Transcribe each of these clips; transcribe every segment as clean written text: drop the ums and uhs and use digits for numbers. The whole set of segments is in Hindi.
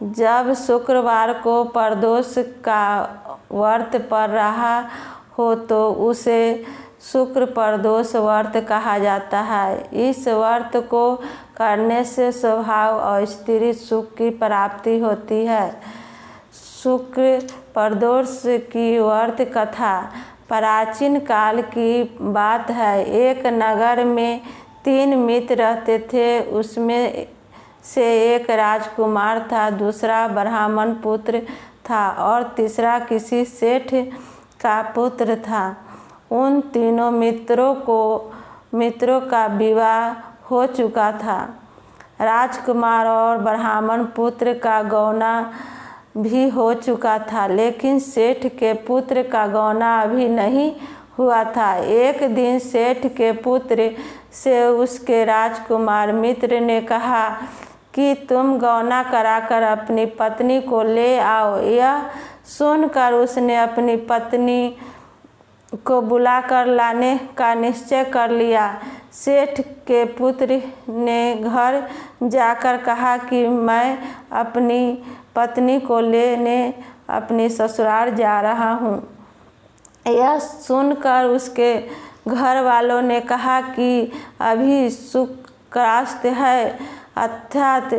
जब शुक्रवार को प्रदोष का व्रत पड़ रहा हो तो उसे शुक्र प्रदोष व्रत कहा जाता है। इस व्रत को करने से स्वभाव और स्त्री सुख की प्राप्ति होती है। शुक्र प्रदोष की व्रत कथा प्राचीन काल की बात है। एक नगर में 3 मित्र रहते थे। उसमें से एक राजकुमार था, दूसरा ब्राह्मण पुत्र था और तीसरा किसी सेठ का पुत्र था। उन तीनों मित्रों का विवाह हो चुका था। राजकुमार और ब्राह्मण पुत्र का गौना भी हो चुका था, लेकिन सेठ के पुत्र का गौना अभी नहीं हुआ था। एक दिन सेठ के पुत्र से उसके राजकुमार मित्र ने कहा कि तुम गौना कराकर अपनी पत्नी को ले आओ। यह सुनकर उसने अपनी पत्नी को बुलाकर लाने का निश्चय कर लिया। सेठ के पुत्र ने घर जाकर कहा कि मैं अपनी पत्नी को लेने अपनी ससुराल जा रहा हूँ। यह सुनकर उसके घर वालों ने कहा कि अभी शुक्रास्त है, अर्थात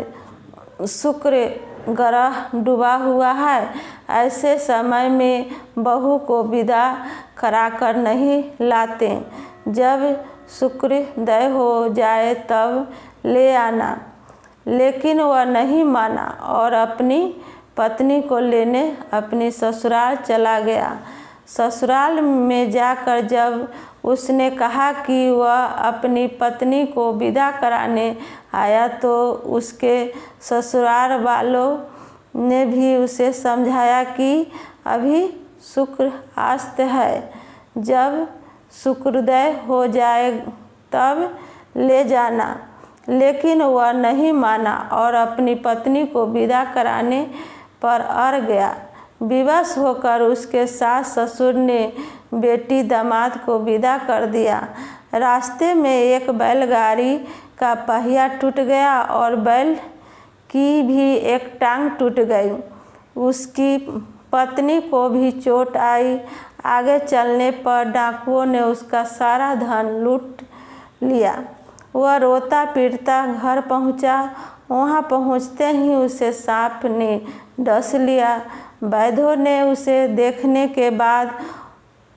शुक्र ग्रह डूबा हुआ है। ऐसे समय में बहू को विदा कराकर नहीं लाते। जब शुक्रोदय हो जाए तब ले आना। लेकिन वह नहीं माना और अपनी पत्नी को लेने अपनी ससुराल चला गया। ससुराल में जाकर जब उसने कहा कि वह अपनी पत्नी को विदा कराने आया तो उसके ससुराल वालों ने भी उसे समझाया कि अभी शुक्र अस्त है, जब शुक्रोदय हो जाए तब ले जाना। लेकिन वह नहीं माना और अपनी पत्नी को विदा कराने पर अड़ गया। विवश होकर उसके सास ससुर ने बेटी दामाद को विदा कर दिया। रास्ते में एक बैलगाड़ी का पहिया टूट गया और बैल की भी एक टांग टूट गई। उसकी पत्नी को भी चोट आई। आगे चलने पर डाकुओं ने उसका सारा धन लूट लिया। वह रोता पीटता घर पहुंचा। वहां पहुंचते ही उसे सांप ने डस लिया। वैद्यों ने उसे देखने के बाद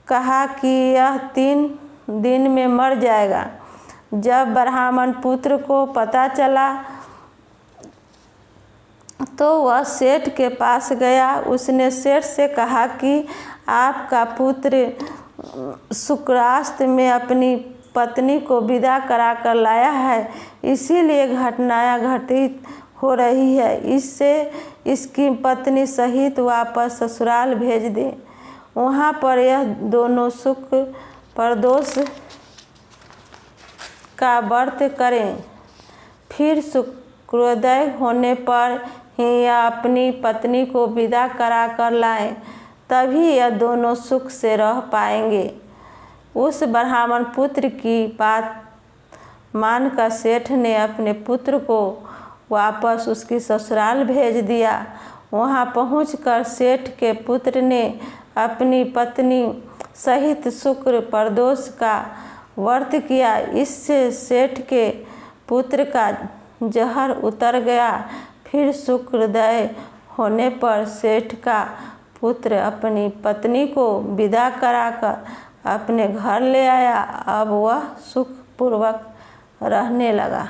कहा कि यह 3 दिन में मर जाएगा। जब ब्राह्मण पुत्र को पता चला तो वह सेठ के पास गया। उसने सेठ से कहा कि आपका पुत्र शुक्रास्त में अपनी पत्नी को विदा कराकर लाया है, इसीलिए घटनाएं घटित हो रही है। इससे इसकी पत्नी सहित वापस ससुराल भेज दें। वहाँ पर यह दोनों शुक्र प्रदोष का व्रत करें। फिर शुक्रोदय होने पर ही यह अपनी पत्नी को विदा कराकर लाएं, तभी यह दोनों सुख से रह पाएंगे। उस ब्राह्मण पुत्र की बात मानकर सेठ ने अपने पुत्र को वापस उसकी ससुराल भेज दिया। वहां पहुंचकर सेठ के पुत्र ने अपनी पत्नी सहित शुक्र प्रदोष का व्रत किया। इससे सेठ के पुत्र का जहर उतर गया। फिर शुक्रोदय होने पर सेठ का पुत्र अपनी पत्नी को विदा कराकर अपने घर ले आया। अब वह सुखपूर्वक रहने लगा।